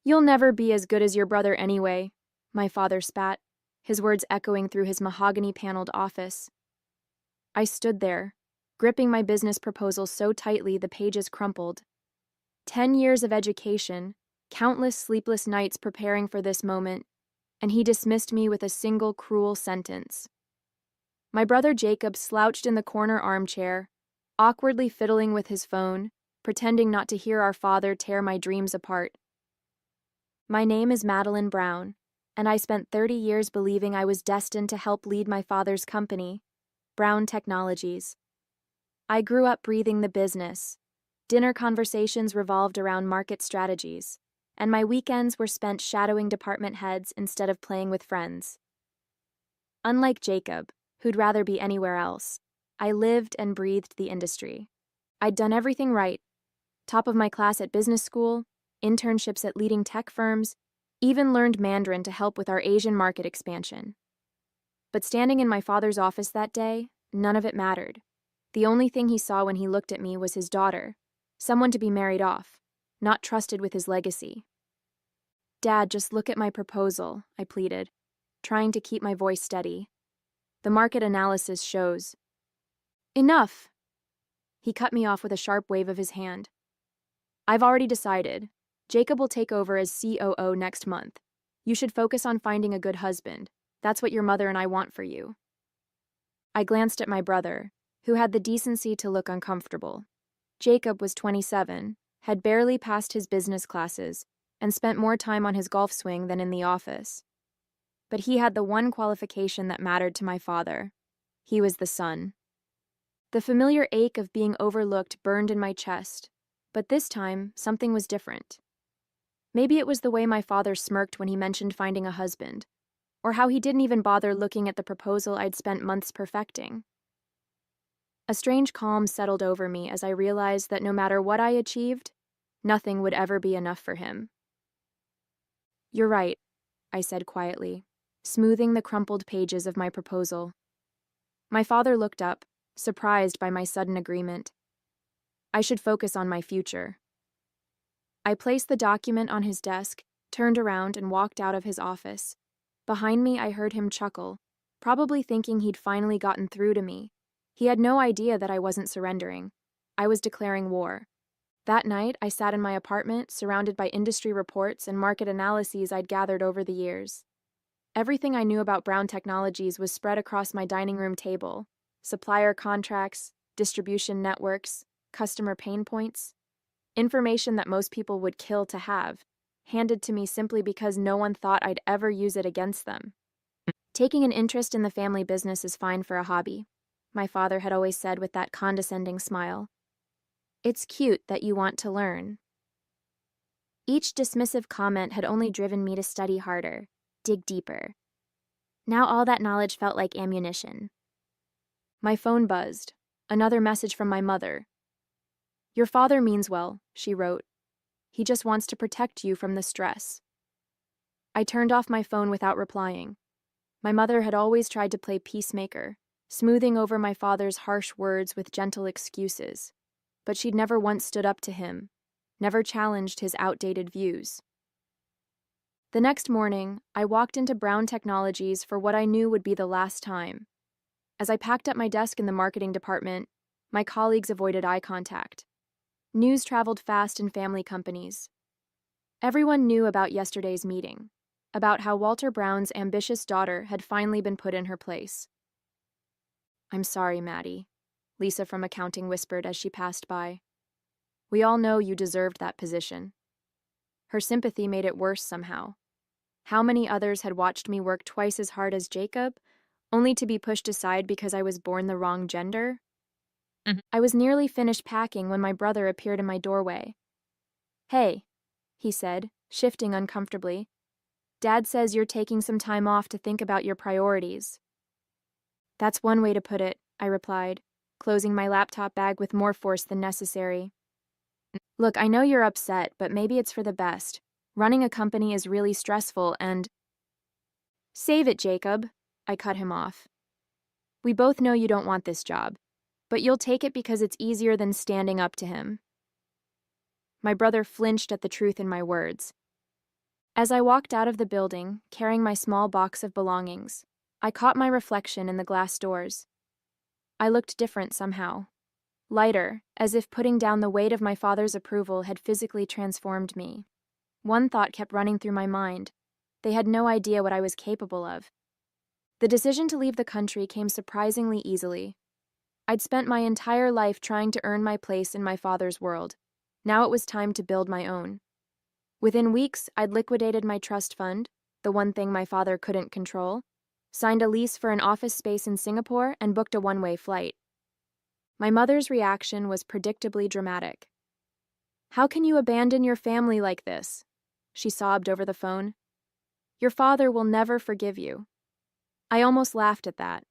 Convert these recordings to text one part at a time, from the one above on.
You'll never be as good as your brother anyway, my father spat, his words echoing through his mahogany-paneled office. I stood there, gripping my business proposal so tightly the pages crumpled. 10 years of education, countless sleepless nights preparing for this moment, and he dismissed me with a single cruel sentence. My brother Jacob slouched in the corner armchair, awkwardly fiddling with his phone, pretending not to hear our father tear my dreams apart. My name is Madeline Brown, and I spent 30 years believing I was destined to help lead my father's company, Brown Technologies. I grew up breathing the business. Dinner conversations revolved around market strategies, and my weekends were spent shadowing department heads instead of playing with friends. Unlike Jacob, who'd rather be anywhere else, I lived and breathed the industry. I'd done everything right. Top of my class at business school, internships at leading tech firms, even learned Mandarin to help with our Asian market expansion. But standing in my father's office that day, none of it mattered. The only thing he saw when he looked at me was his daughter, someone to be married off, not trusted with his legacy. Dad, just look at my proposal, I pleaded, trying to keep my voice steady. The market analysis shows. Enough! He cut me off with a sharp wave of his hand. I've already decided. Jacob will take over as COO next month. You should focus on finding a good husband. That's what your mother and I want for you. I glanced at my brother, who had the decency to look uncomfortable. Jacob was 27, had barely passed his business classes, and spent more time on his golf swing than in the office. But he had the one qualification that mattered to my father. He was the son. The familiar ache of being overlooked burned in my chest, but this time something was different. Maybe it was the way my father smirked when he mentioned finding a husband, or how he didn't even bother looking at the proposal I'd spent months perfecting. A strange calm settled over me as I realized that no matter what I achieved, nothing would ever be enough for him. You're right, I said quietly, smoothing the crumpled pages of my proposal. My father looked up, surprised by my sudden agreement. I should focus on my future. I placed the document on his desk, turned around, and walked out of his office. Behind me, I heard him chuckle, probably thinking he'd finally gotten through to me. He had no idea that I wasn't surrendering. I was declaring war. That night, I sat in my apartment, surrounded by industry reports and market analyses I'd gathered over the years. Everything I knew about Brown Technologies was spread across my dining room table: supplier contracts, distribution networks, customer pain points. Information that most people would kill to have, handed to me simply because no one thought I'd ever use it against them. Taking an interest in the family business is fine for a hobby, my father had always said with that condescending smile. It's cute that you want to learn. Each dismissive comment had only driven me to study harder, dig deeper. Now all that knowledge felt like ammunition. My phone buzzed. Another message from my mother. Your father means well, she wrote. He just wants to protect you from the stress. I turned off my phone without replying. My mother had always tried to play peacemaker, smoothing over my father's harsh words with gentle excuses. But she'd never once stood up to him, never challenged his outdated views. The next morning, I walked into Brown Technologies for what I knew would be the last time. As I packed up my desk in the marketing department, my colleagues avoided eye contact. News traveled fast in family companies. Everyone knew about yesterday's meeting, about how Walter Brown's ambitious daughter had finally been put in her place. I'm sorry, Maddie, Lisa from accounting whispered as she passed by. We all know you deserved that position. Her sympathy made it worse somehow. How many others had watched me work twice as hard as Jacob, only to be pushed aside because I was born the wrong gender? I was nearly finished packing when my brother appeared in my doorway. Hey, he said, shifting uncomfortably. Dad says you're taking some time off to think about your priorities. That's one way to put it, I replied, closing my laptop bag with more force than necessary. Look, I know you're upset, but maybe it's for the best. Running a company is really stressful and... Save it, Jacob, I cut him off. We both know you don't want this job, but you'll take it because it's easier than standing up to him. My brother flinched at the truth in my words. As I walked out of the building, carrying my small box of belongings, I caught my reflection in the glass doors. I looked different somehow. Lighter, as if putting down the weight of my father's approval had physically transformed me. One thought kept running through my mind. They had no idea what I was capable of. The decision to leave the country came surprisingly easily. I'd spent my entire life trying to earn my place in my father's world. Now it was time to build my own. Within weeks, I'd liquidated my trust fund, the one thing my father couldn't control, signed a lease for an office space in Singapore, and booked a one-way flight. My mother's reaction was predictably dramatic. "How can you abandon your family like this?" she sobbed over the phone. "Your father will never forgive you." I almost laughed at that.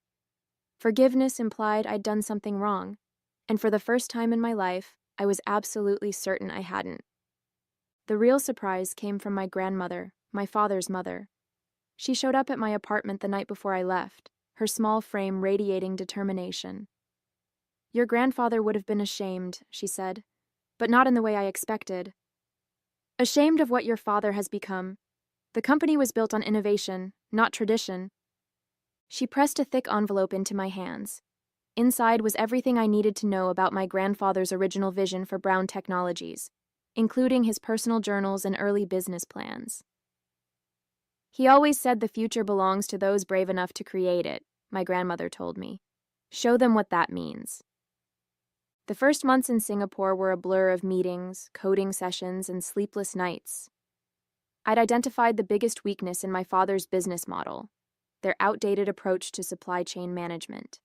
Forgiveness implied I'd done something wrong, and for the first time in my life, I was absolutely certain I hadn't. The real surprise came from my grandmother, my father's mother. She showed up at my apartment the night before I left, her small frame radiating determination. "Your grandfather would have been ashamed," she said, "but not in the way I expected. Ashamed of what your father has become. The company was built on innovation, not tradition." She pressed a thick envelope into my hands. Inside was everything I needed to know about my grandfather's original vision for Brown Technologies, including his personal journals and early business plans. "He always said the future belongs to those brave enough to create it," my grandmother told me. "Show them what that means." The first months in Singapore were a blur of meetings, coding sessions, and sleepless nights. I'd identified the biggest weakness in my father's business model, their outdated approach to supply chain management.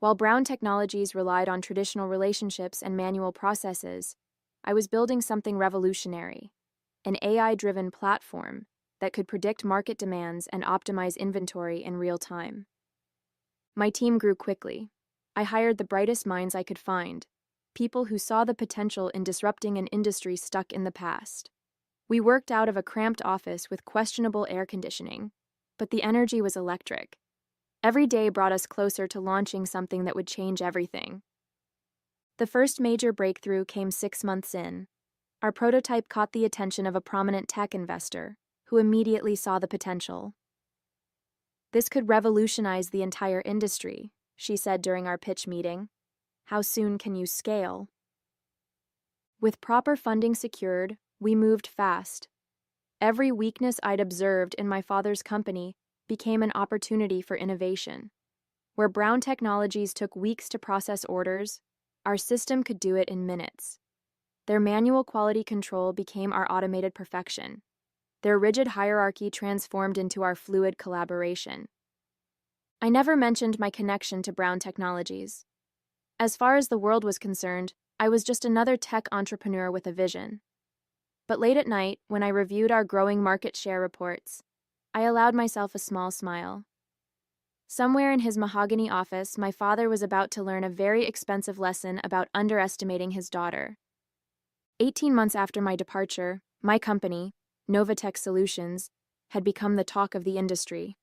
While Brown Technologies relied on traditional relationships and manual processes, I was building something revolutionary, an AI-driven platform that could predict market demands and optimize inventory in real time. My team grew quickly. I hired the brightest minds I could find, people who saw the potential in disrupting an industry stuck in the past. We worked out of a cramped office with questionable air conditioning, but the energy was electric. Every day brought us closer to launching something that would change everything. The first major breakthrough came 6 months in. Our prototype caught the attention of a prominent tech investor, who immediately saw the potential. "This could revolutionize the entire industry," she said during our pitch meeting. "How soon can you scale?" With proper funding secured, we moved fast. Every weakness I'd observed in my father's company became an opportunity for innovation. Where Brown Technologies took weeks to process orders, our system could do it in minutes. Their manual quality control became our automated perfection. Their rigid hierarchy transformed into our fluid collaboration. I never mentioned my connection to Brown Technologies. As far as the world was concerned, I was just another tech entrepreneur with a vision. But late at night, when I reviewed our growing market share reports, I allowed myself a small smile. Somewhere in his mahogany office, my father was about to learn a very expensive lesson about underestimating his daughter. 18 months after my departure, my company, Novatech Solutions, had become the talk of the industry.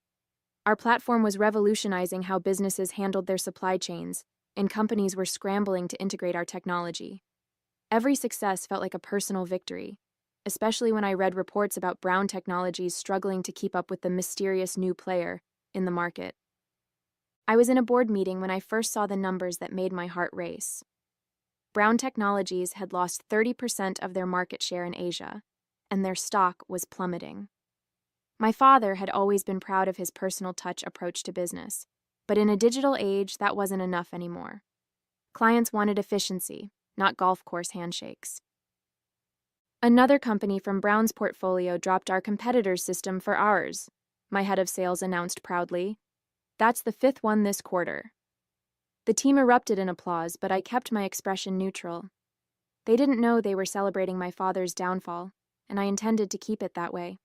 Our platform was revolutionizing how businesses handled their supply chains, and companies were scrambling to integrate our technology. Every success felt like a personal victory, especially when I read reports about Brown Technologies struggling to keep up with the mysterious new player in the market. I was in a board meeting when I first saw the numbers that made my heart race. Brown Technologies had lost 30% of their market share in Asia, and their stock was plummeting. My father had always been proud of his personal touch approach to business, but in a digital age, that wasn't enough anymore. Clients wanted efficiency, not golf course handshakes. Another company from Brown's portfolio dropped our competitor's system for ours, my head of sales announced proudly. "That's the 5th one this quarter." The team erupted in applause, but I kept my expression neutral. They didn't know they were celebrating my father's downfall, and I intended to keep it that way.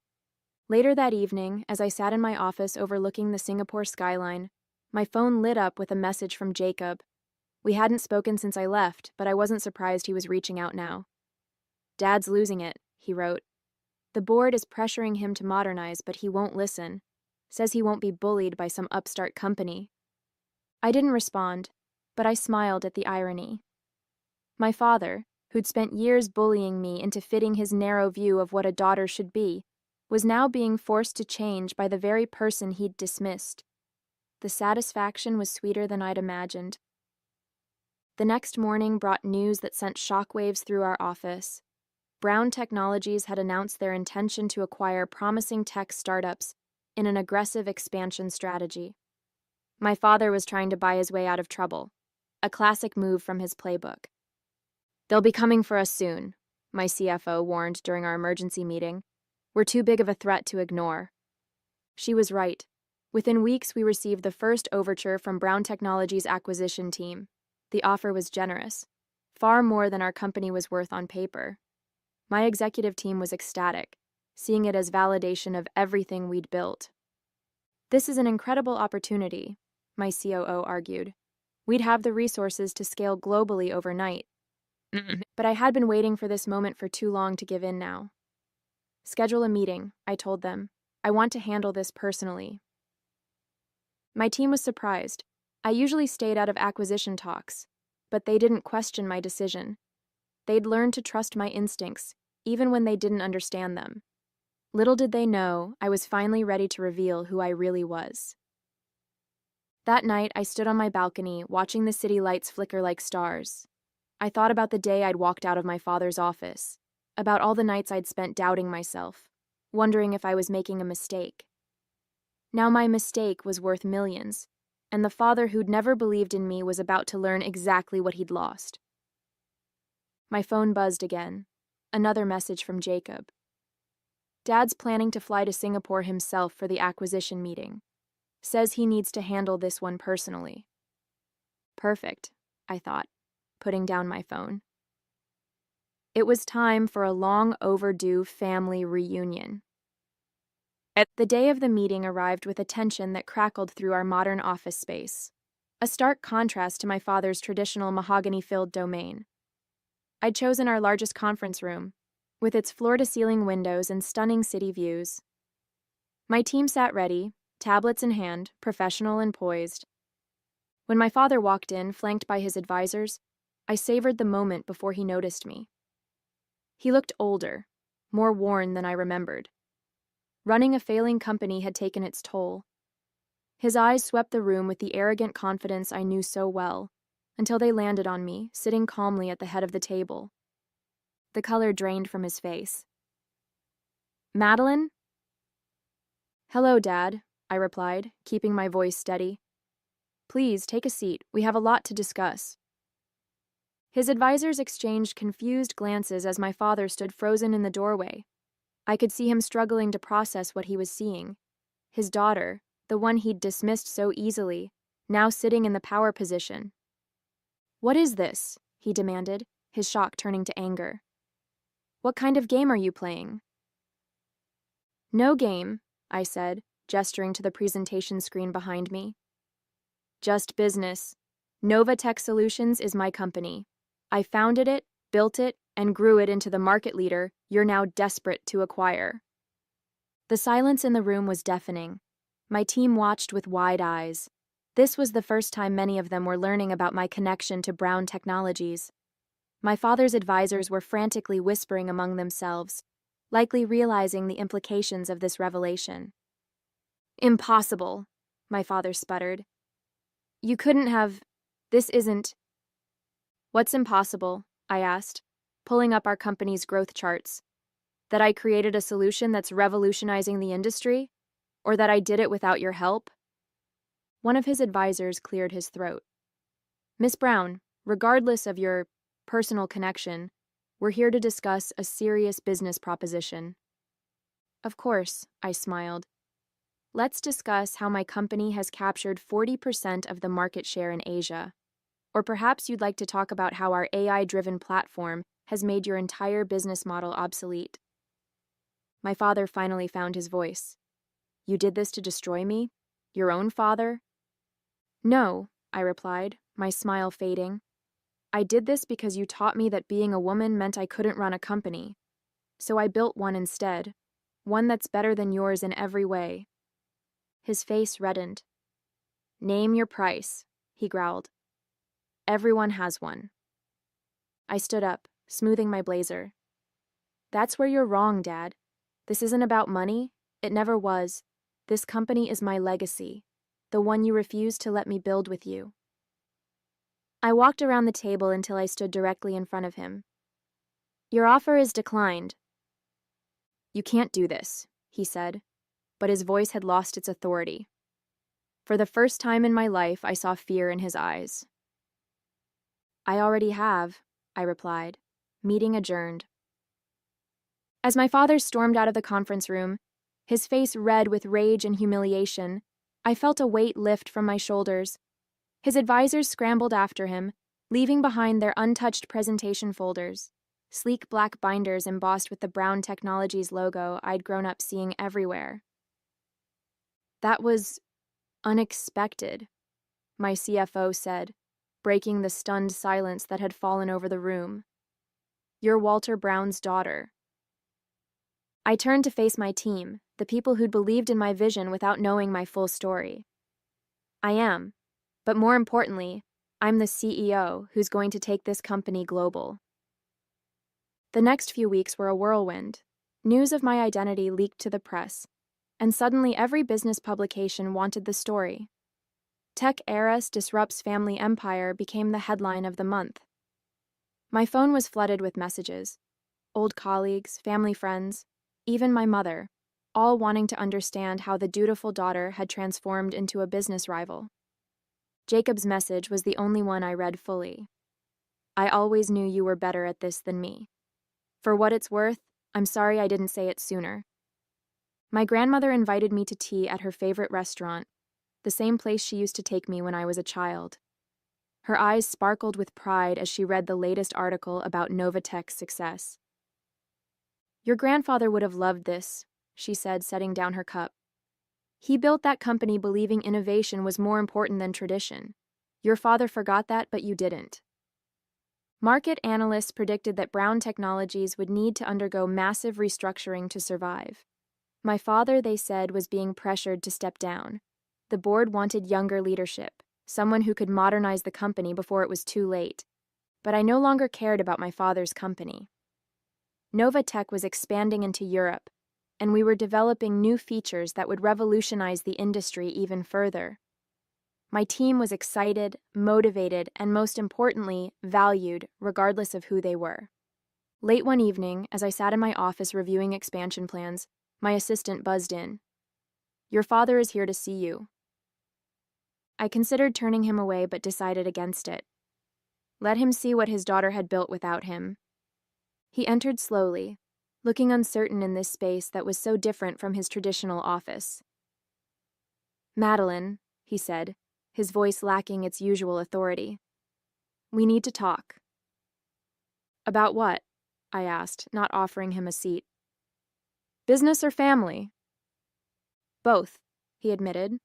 Later that evening, as I sat in my office overlooking the Singapore skyline, my phone lit up with a message from Jacob. We hadn't spoken since I left, but I wasn't surprised he was reaching out now. "Dad's losing it," he wrote. "The board is pressuring him to modernize, but he won't listen. Says he won't be bullied by some upstart company." I didn't respond, but I smiled at the irony. My father, who'd spent years bullying me into fitting his narrow view of what a daughter should be, was now being forced to change by the very person he'd dismissed. The satisfaction was sweeter than I'd imagined. The next morning brought news that sent shockwaves through our office. Brown Technologies had announced their intention to acquire promising tech startups in an aggressive expansion strategy. My father was trying to buy his way out of trouble, a classic move from his playbook. "They'll be coming for us soon," my CFO warned during our emergency meeting. "We're too big of a threat to ignore." She was right. Within weeks, we received the first overture from Brown Technologies' acquisition team. The offer was generous, far more than our company was worth on paper. My executive team was ecstatic, seeing it as validation of everything we'd built. "This is an incredible opportunity," my COO argued. "We'd have the resources to scale globally overnight." But I had been waiting for this moment for too long to give in now. "Schedule a meeting," I told them. "I want to handle this personally." My team was surprised. I usually stayed out of acquisition talks, but they didn't question my decision. They'd learned to trust my instincts, even when they didn't understand them. Little did they know, I was finally ready to reveal who I really was. That night, I stood on my balcony, watching the city lights flicker like stars. I thought about the day I'd walked out of my father's office, about all the nights I'd spent doubting myself, wondering if I was making a mistake. Now my mistake was worth millions, and the father who'd never believed in me was about to learn exactly what he'd lost. My phone buzzed again. Another message from Jacob. "Dad's planning to fly to Singapore himself for the acquisition meeting. Says he needs to handle this one personally." Perfect, I thought, putting down my phone. It was time for a long overdue family reunion. The day of the meeting arrived with a tension that crackled through our modern office space, a stark contrast to my father's traditional mahogany-filled domain. I'd chosen our largest conference room, with its floor-to-ceiling windows and stunning city views. My team sat ready, tablets in hand, professional and poised. When my father walked in, flanked by his advisors, I savored the moment before he noticed me. He looked older, more worn than I remembered. Running a failing company had taken its toll. His eyes swept the room with the arrogant confidence I knew so well, until they landed on me, sitting calmly at the head of the table. The color drained from his face. "Madeline?" "Hello, Dad," I replied, keeping my voice steady. "Please, take a seat. We have a lot to discuss." His advisors exchanged confused glances as my father stood frozen in the doorway. I could see him struggling to process what he was seeing. His daughter, the one he'd dismissed so easily, now sitting in the power position. "What is this?" he demanded, his shock turning to anger. "What kind of game are you playing?" "No game," I said, gesturing to the presentation screen behind me. "Just business. Nova Tech Solutions is my company. I founded it, built it, and grew it into the market leader you're now desperate to acquire." The silence in the room was deafening. My team watched with wide eyes. This was the first time many of them were learning about my connection to Brown Technologies. My father's advisors were frantically whispering among themselves, likely realizing the implications of this revelation. "Impossible," my father sputtered. "You couldn't have... This isn't..." "What's impossible?" I asked, pulling up our company's growth charts. "That I created a solution that's revolutionizing the industry? Or that I did it without your help?" One of his advisors cleared his throat. "Miss Brown, regardless of your personal connection, we're here to discuss a serious business proposition." "Of course," I smiled. "Let's discuss how my company has captured 40% of the market share in Asia. Or perhaps you'd like to talk about how our AI-driven platform has made your entire business model obsolete." My father finally found his voice. "You did this to destroy me? Your own father?" "No," I replied, my smile fading. "I did this because you taught me that being a woman meant I couldn't run a company. So I built one instead, one that's better than yours in every way." His face reddened. "Name your price," he growled. "Everyone has one." I stood up, smoothing my blazer. That's where you're wrong, Dad. This isn't about money. It never was. This company is my legacy, the one you refused to let me build with you. I walked around the table until I stood directly in front of him. Your offer is declined. You can't do this, he said, but his voice had lost its authority. For the first time in my life, I saw fear in his eyes. I already have, I replied. Meeting adjourned. As my father stormed out of the conference room, his face red with rage and humiliation, I felt a weight lift from my shoulders. His advisors scrambled after him, leaving behind their untouched presentation folders, sleek black binders embossed with the Brown Technologies logo I'd grown up seeing everywhere. That was unexpected, my CFO said, breaking the stunned silence that had fallen over the room. You're Walter Brown's daughter. I turned to face my team, the people who'd believed in my vision without knowing my full story. I am, but more importantly, I'm the CEO who's going to take this company global. The next few weeks were a whirlwind. News of my identity leaked to the press, and suddenly every business publication wanted the story. Tech heiress disrupts family empire became the headline of the month. My phone was flooded with messages. Old colleagues, family friends, even my mother, all wanting to understand how the dutiful daughter had transformed into a business rival. Jacob's message was the only one I read fully. I always knew you were better at this than me. For what it's worth, I'm sorry I didn't say it sooner. My grandmother invited me to tea at her favorite restaurant, the same place she used to take me when I was a child. Her eyes sparkled with pride as she read the latest article about Novatech's success. Your grandfather would have loved this, she said, setting down her cup. He built that company believing innovation was more important than tradition. Your father forgot that, but you didn't. Market analysts predicted that Brown Technologies would need to undergo massive restructuring to survive. My father, they said, was being pressured to step down. The board wanted younger leadership, someone who could modernize the company before it was too late. But I no longer cared about my father's company. Novatech was expanding into Europe, and we were developing new features that would revolutionize the industry even further. My team was excited, motivated, and most importantly, valued, regardless of who they were. Late one evening, as I sat in my office reviewing expansion plans, my assistant buzzed in. Your father is here to see you. I considered turning him away but decided against it. Let him see what his daughter had built without him. He entered slowly, looking uncertain in this space that was so different from his traditional office. Madeline, he said, his voice lacking its usual authority. We need to talk. About what? I asked, not offering him a seat. Business or family? Both, he admitted.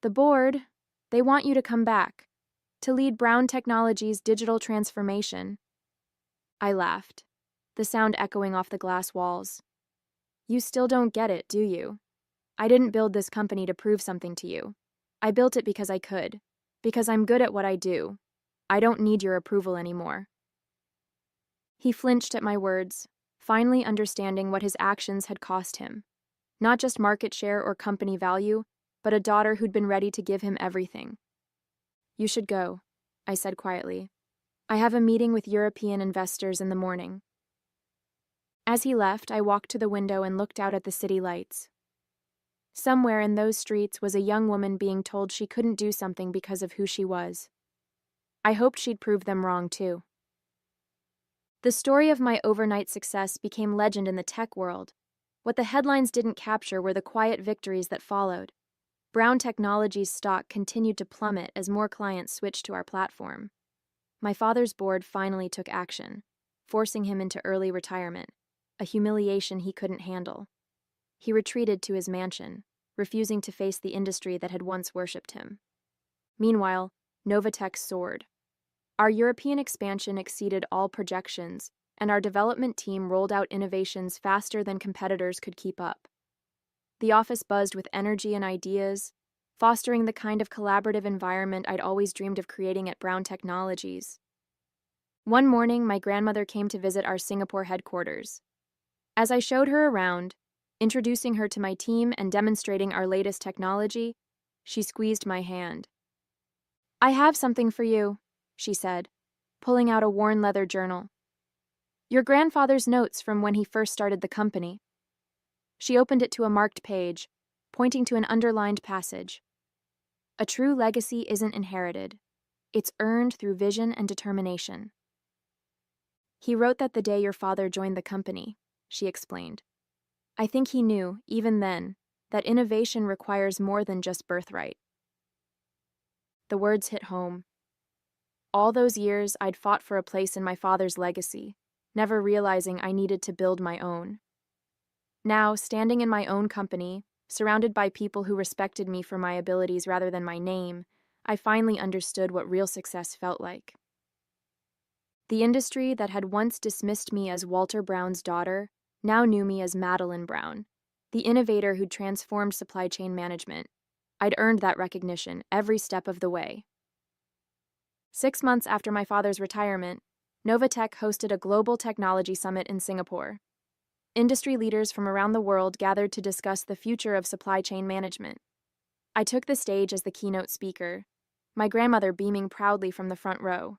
The board, they want you to come back, to lead Brown Technologies' digital transformation. I laughed, the sound echoing off the glass walls. You still don't get it, do you? I didn't build this company to prove something to you. I built it because I could, because I'm good at what I do. I don't need your approval anymore. He flinched at my words, finally understanding what his actions had cost him. Not just market share or company value, but a daughter who'd been ready to give him everything. You should go, I said quietly. I have a meeting with European investors in the morning. As he left, I walked to the window and looked out at the city lights. Somewhere in those streets was a young woman being told she couldn't do something because of who she was. I hoped she'd prove them wrong, too. The story of my overnight success became legend in the tech world. What the headlines didn't capture were the quiet victories that followed. Brown Technologies' stock continued to plummet as more clients switched to our platform. My father's board finally took action, forcing him into early retirement, a humiliation he couldn't handle. He retreated to his mansion, refusing to face the industry that had once worshipped him. Meanwhile, Novatech soared. Our European expansion exceeded all projections, and our development team rolled out innovations faster than competitors could keep up. The office buzzed with energy and ideas, fostering the kind of collaborative environment I'd always dreamed of creating at Brown Technologies. One morning, my grandmother came to visit our Singapore headquarters. As I showed her around, introducing her to my team and demonstrating our latest technology, she squeezed my hand. "I have something for you," she said, pulling out a worn leather journal. "Your grandfather's notes from when he first started the company." She opened it to a marked page, pointing to an underlined passage. "A true legacy isn't inherited. It's earned through vision and determination." "He wrote that the day your father joined the company," she explained. "I think he knew, even then, that innovation requires more than just birthright." The words hit home. All those years, I'd fought for a place in my father's legacy, never realizing I needed to build my own. Now, standing in my own company, surrounded by people who respected me for my abilities rather than my name, I finally understood what real success felt like. The industry that had once dismissed me as Walter Brown's daughter now knew me as Madeline Brown, the innovator who'd transformed supply chain management. I'd earned that recognition every step of the way. 6 months after my father's retirement, Novatech hosted a global technology summit in Singapore. Industry leaders from around the world gathered to discuss the future of supply chain management. I took the stage as the keynote speaker, my grandmother beaming proudly from the front row.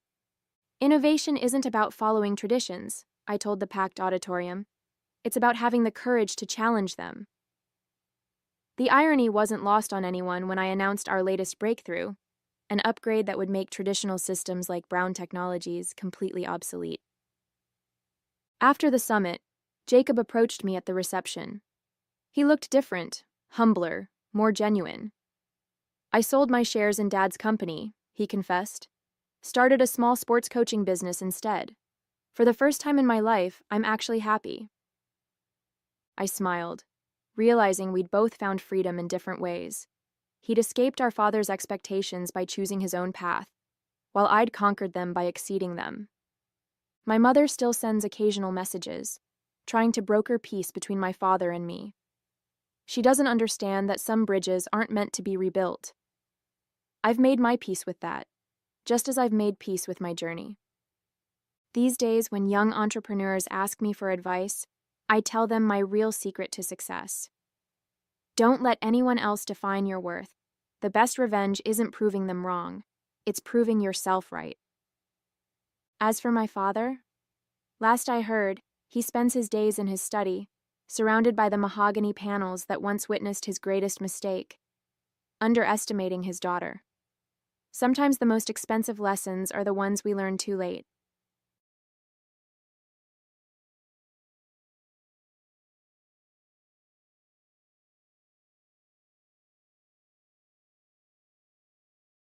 "Innovation isn't about following traditions," I told the packed auditorium. "It's about having the courage to challenge them." The irony wasn't lost on anyone when I announced our latest breakthrough, an upgrade that would make traditional systems like Brown Technologies completely obsolete. After the summit, Jacob approached me at the reception. He looked different, humbler, more genuine. "I sold my shares in Dad's company," he confessed. "Started a small sports coaching business instead. For the first time in my life, I'm actually happy." I smiled, realizing we'd both found freedom in different ways. He'd escaped our father's expectations by choosing his own path, while I'd conquered them by exceeding them. My mother still sends occasional messages, trying to broker peace between my father and me. She doesn't understand that some bridges aren't meant to be rebuilt. I've made my peace with that, just as I've made peace with my journey. These days, when young entrepreneurs ask me for advice, I tell them my real secret to success. Don't let anyone else define your worth. The best revenge isn't proving them wrong. It's proving yourself right. As for my father, last I heard, he spends his days in his study, surrounded by the mahogany panels that once witnessed his greatest mistake, underestimating his daughter. Sometimes the most expensive lessons are the ones we learn too late.